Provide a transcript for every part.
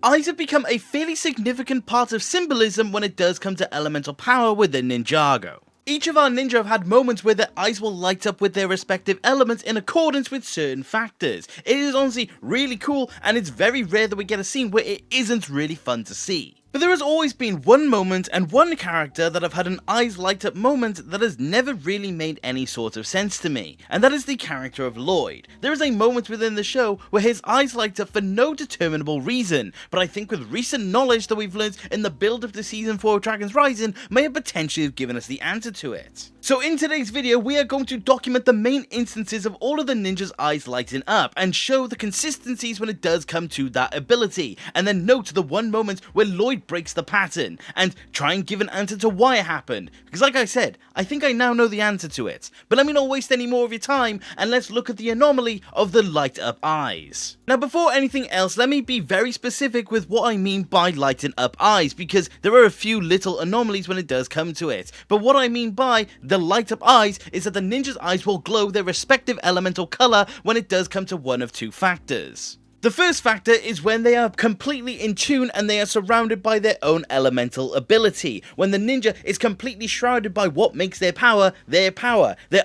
Eyes have become a fairly significant part of symbolism when it does come to elemental power within Ninjago. Each of our ninja have had moments where their eyes will light up with their respective elements in accordance with certain factors. It is honestly really cool, and it's very rare that we get a scene where it isn't really fun to see. But there has always been one moment and one character that have had an eyes light up moment that has never really made any sort of sense to me, and that is the character of Lloyd. There is a moment within the show where his eyes light up for no determinable reason, but I think with recent knowledge that we've learned in the build up to Season 4 of Dragon's Rising may have potentially have given us the answer to it. So in today's video, we are going to document the main instances of all of the ninjas' eyes lighting up, and show the consistencies when it does come to that ability, and then note the one moment where Lloyd breaks the pattern, and try and give an answer to why it happened, because like I said, I think I now know the answer to it. But let me not waste any more of your time, and let's look at the anomaly of the light up eyes. Now before anything else, let me be very specific with what I mean by lighting up eyes, because there are a few little anomalies when it does come to it. But what I mean by the light up eyes is that the ninja's eyes will glow their respective elemental color when it does come to one of two factors. The first factor is when they are completely in tune and they are surrounded by their own elemental ability. When the ninja is completely shrouded by what makes their power, their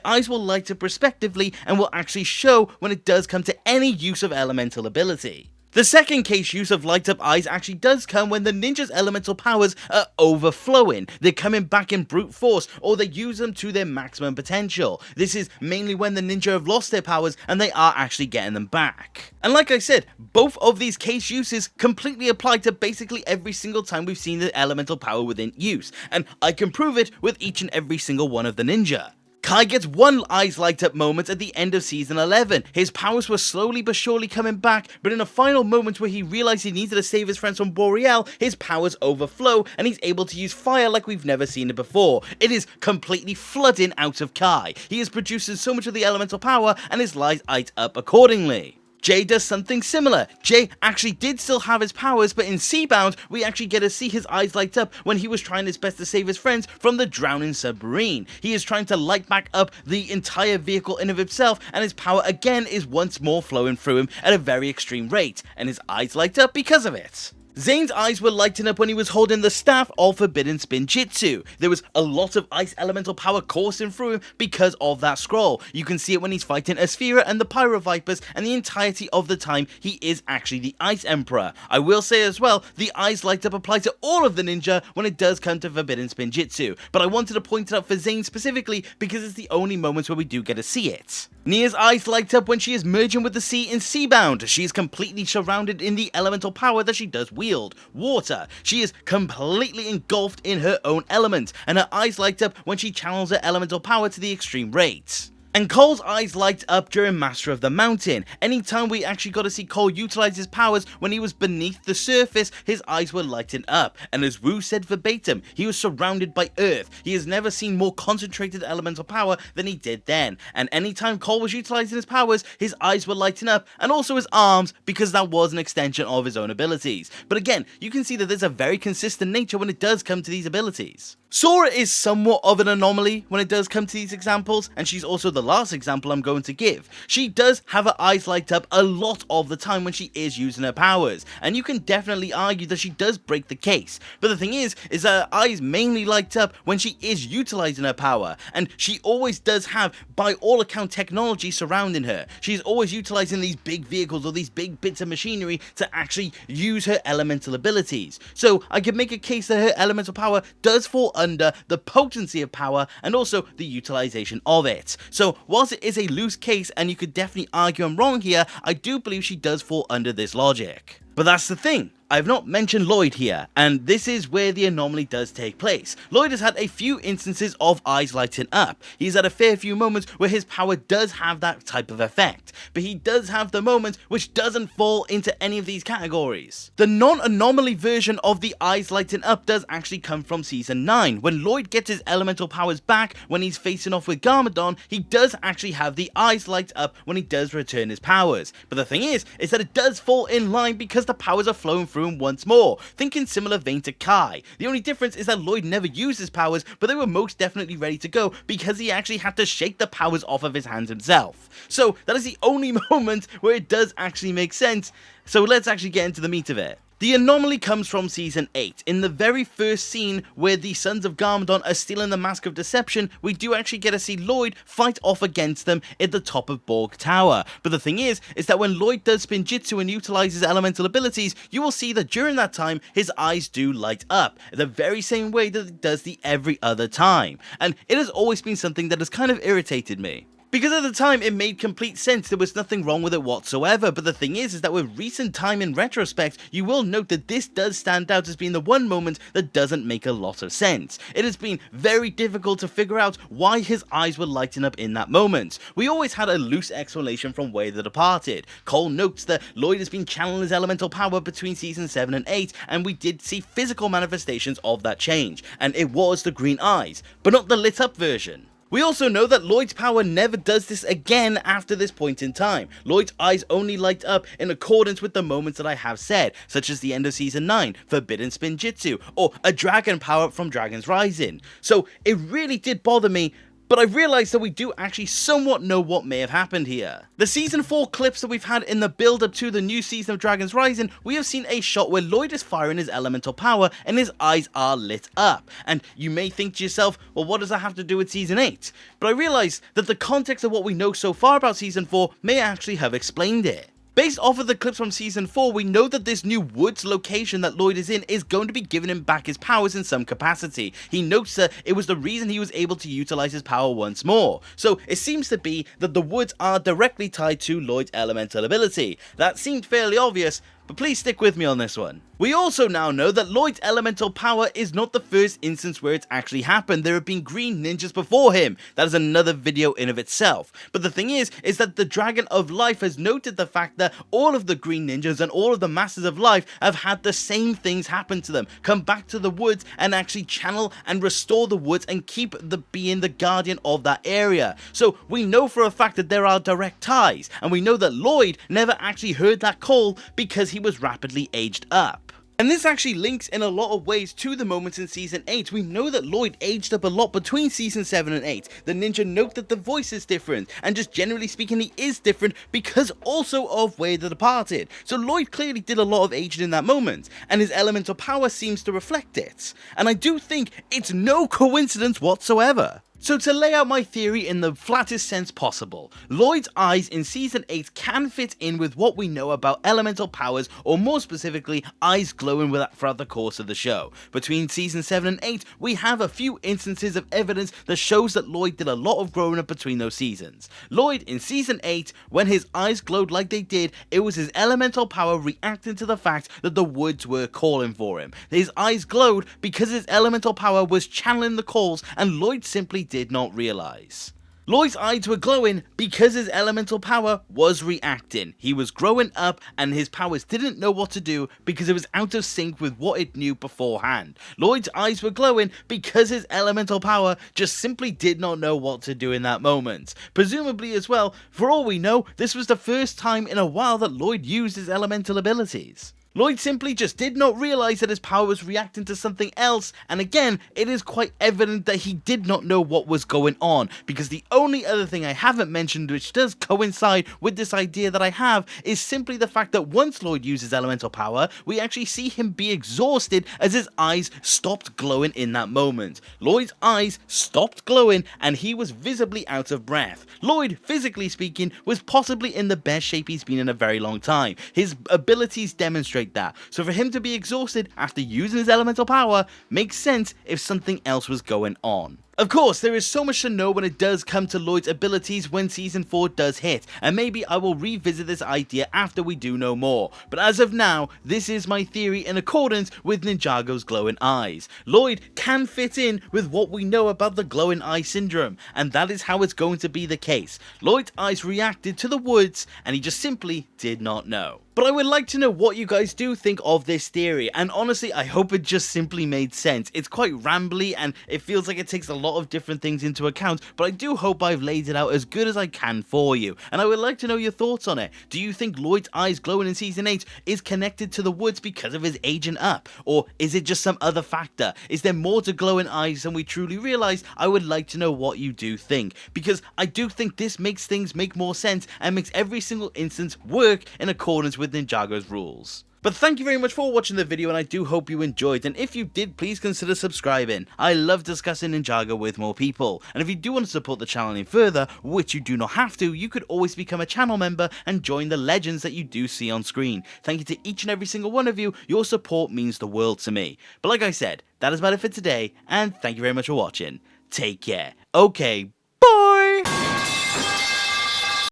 eyes will light up respectively and will actually show when it does come to any use of elemental ability. The second case use of light up eyes actually does come when the ninja's elemental powers are overflowing. They're coming back in brute force, or they use them to their maximum potential. This is mainly when the ninja have lost their powers and they are actually getting them back. And like I said, both of these case uses completely apply to basically every single time we've seen the elemental power within use, and I can prove it with each and every single one of the ninja. Kai gets one eyes light up moment at the end of season 11. His powers were slowly but surely coming back, but in a final moment where he realized he needed to save his friends from Boreal, his powers overflow and he's able to use fire like we've never seen it before. It is completely flooding out of Kai. He is producing so much of the elemental power and his light light up accordingly. Jay does something similar. Jay actually did still have his powers, but in Seabound, we actually get to see his eyes light up when he was trying his best to save his friends from the drowning submarine. He is trying to light back up the entire vehicle in of itself, and his power again is once more flowing through him at a very extreme rate, and his eyes light up because of it. Zane's eyes were lighting up when he was holding the staff of forbidden spinjitzu. There was a lot of ice elemental power coursing through him because of that scroll. You can see it when he's fighting Asphira and the Pyro Vipers, and the entirety of the time he is actually the Ice Emperor. I will say as well, the eyes light up apply to all of the ninja when it does come to forbidden spinjitzu, but I wanted to point it out for Zane specifically because it's the only moments where we do get to see it. Nia's eyes light up when she is merging with the sea in Seabound. She is completely surrounded in the elemental power that she does wield, water. She is completely engulfed in her own element, and her eyes light up when she channels her elemental power to the extreme rate. And Cole's eyes light up during Master of the Mountain. Anytime we actually got to see Cole utilize his powers when he was beneath the surface, his eyes were lighting up. And as Wu said verbatim, he was surrounded by earth. He has never seen more concentrated elemental power than he did then. And anytime Cole was utilizing his powers, his eyes were lighting up, and also his arms, because that was an extension of his own abilities. But again, you can see that there's a very consistent nature when it does come to these abilities. Sora is somewhat of an anomaly when it does come to these examples, and she's also the last example I'm going to give. She does have her eyes light up a lot of the time when she is using her powers, and you can definitely argue that she does break the case. But the thing is that her eyes mainly light up when she is utilizing her power, and she always does have, by all account, technology surrounding her. She's always utilizing these big vehicles or these big bits of machinery to actually use her elemental abilities. So I could make a case that her elemental power does fall under the potency of power and also the utilization of it. So whilst it is a loose case and you could definitely argue I'm wrong here, I do believe she does fall under this logic. But that's the thing. I've not mentioned Lloyd here, and this is where the anomaly does take place. Lloyd has had a few instances of eyes lighting up. He's had a fair few moments where his power does have that type of effect, but he does have the moments which doesn't fall into any of these categories. The non-anomaly version of the eyes lighting up does actually come from season 9. When Lloyd gets his elemental powers back when he's facing off with Garmadon, he does actually have the eyes light up when he does return his powers. But the thing is that it does fall in line because the powers are flowing through him once more. Think in similar vein to Kai. The only difference is that Lloyd never used his powers, but they were most definitely ready to go because he actually had to shake the powers off of his hands himself. So that is the only moment where it does actually make sense. So let's actually get into the meat of it. The anomaly comes from Season 8. In the very first scene where the Sons of Garmadon are stealing the Mask of Deception, we do actually get to see Lloyd fight off against them at the top of Borg Tower. But the thing is that when Lloyd does spinjitzu and utilizes elemental abilities, you will see that during that time, his eyes do light up, the very same way that it does the every other time. And it has always been something that has kind of irritated me. Because at the time it made complete sense, there was nothing wrong with it whatsoever, but the thing is that with recent time in retrospect, you will note that this does stand out as being the one moment that doesn't make a lot of sense. It has been very difficult to figure out why his eyes were lighting up in that moment. We always had a loose explanation from Way of the Departed. Cole notes that Lloyd has been channeling his elemental power between season 7 and 8, and we did see physical manifestations of that change, and it was the green eyes, but not the lit up version. We also know that Lloyd's power never does this again after this point in time. Lloyd's eyes only light up in accordance with the moments that I have said, such as the end of Season 9, Forbidden Spinjitzu, or a dragon power-up from Dragon's Rising. So it really did bother me, but I realised that we do actually somewhat know what may have happened here. The Season 4 clips that we've had in the build-up to the new season of Dragon's Rising, we have seen a shot where Lloyd is firing his elemental power and his eyes are lit up. And you may think to yourself, well, what does that have to do with Season 8? But I realised that the context of what we know so far about Season 4 may actually have explained it. Based off of the clips from Season 4, we know that this new woods location that Lloyd is in is going to be giving him back his powers in some capacity. He notes that it was the reason he was able to utilize his power once more. So it seems to be that the woods are directly tied to Lloyd's elemental ability. That seemed fairly obvious, but please stick with me on this one. We also now know that Lloyd's elemental power is not the first instance where it's actually happened. There have been green ninjas before him. That is another video in of itself. But the thing is that the Dragon of Life has noted the fact that all of the green ninjas and all of the Masters of Life have had the same things happen to them. Come back to the woods and actually channel and restore the woods and keep being the guardian of that area. So we know for a fact that there are direct ties. And we know that Lloyd never actually heard that call because he was rapidly aged up. And this actually links in a lot of ways to the moments in Season 8. We know that Lloyd aged up a lot between Season 7 and 8. The ninja note that the voice is different, and just generally speaking he is different because also of Way of the Departed. So Lloyd clearly did a lot of aging in that moment, and his elemental power seems to reflect it. And I do think it's no coincidence whatsoever. So to lay out my theory in the flattest sense possible, Lloyd's eyes in Season 8 can fit in with what we know about elemental powers, or more specifically, eyes glowing throughout the course of the show. Between Season 7 and 8, we have a few instances of evidence that shows that Lloyd did a lot of growing up between those seasons. Lloyd in Season 8, when his eyes glowed like they did, it was his elemental power reacting to the fact that the woods were calling for him. His eyes glowed because his elemental power was channeling the calls, and Lloyd simply did not realize. Lloyd's eyes were glowing because his elemental power was reacting. He was growing up and his powers didn't know what to do because it was out of sync with what it knew beforehand. Lloyd's eyes were glowing because his elemental power just simply did not know what to do in that moment. Presumably as well, for all we know, this was the first time in a while that Lloyd used his elemental abilities. Lloyd simply just did not realise that his power was reacting to something else, and again, it is quite evident that he did not know what was going on, because the only other thing I haven't mentioned which does coincide with this idea that I have is simply the fact that once Lloyd uses elemental power, we actually see him be exhausted as his eyes stopped glowing in that moment. Lloyd's eyes stopped glowing and he was visibly out of breath. Lloyd, physically speaking, was possibly in the best shape he's been in a very long time. His abilities demonstrate that. So for him to be exhausted after using his elemental power makes sense if something else was going on. Of course, there is so much to know when it does come to Lloyd's abilities when Season 4 does hit, and maybe I will revisit this idea after we do know more, but as of now, this is my theory in accordance with Ninjago's glowing eyes. Lloyd can fit in with what we know about the glowing eye syndrome, and that is how it's going to be the case. Lloyd's eyes reacted to the woods, and he just simply did not know. But I would like to know what you guys do think of this theory, and honestly I hope it just simply made sense. It's quite rambly and it feels like it takes a lot of different things into account, but I do hope I've laid it out as good as I can for you, and I would like to know your thoughts on it. Do you think Lloyd's eyes glowing in Season 8 is connected to the woods because of his aging up, or is it just some other factor? Is there more to glowing eyes than we truly realise? I would like to know what you do think, because I do think this makes things make more sense and makes every single instance work in accordance with Ninjago's rules. But thank you very much for watching the video, and I do hope you enjoyed, and if you did, please consider subscribing. I love discussing Ninjago with more people, and if you do want to support the channel any further, which you do not have to, you could always become a channel member and join the legends that you do see on screen. Thank you to each and every single one of you. Your support means the world to me. But like I said, that is about it for today, and thank you very much for watching. Take care. Okay,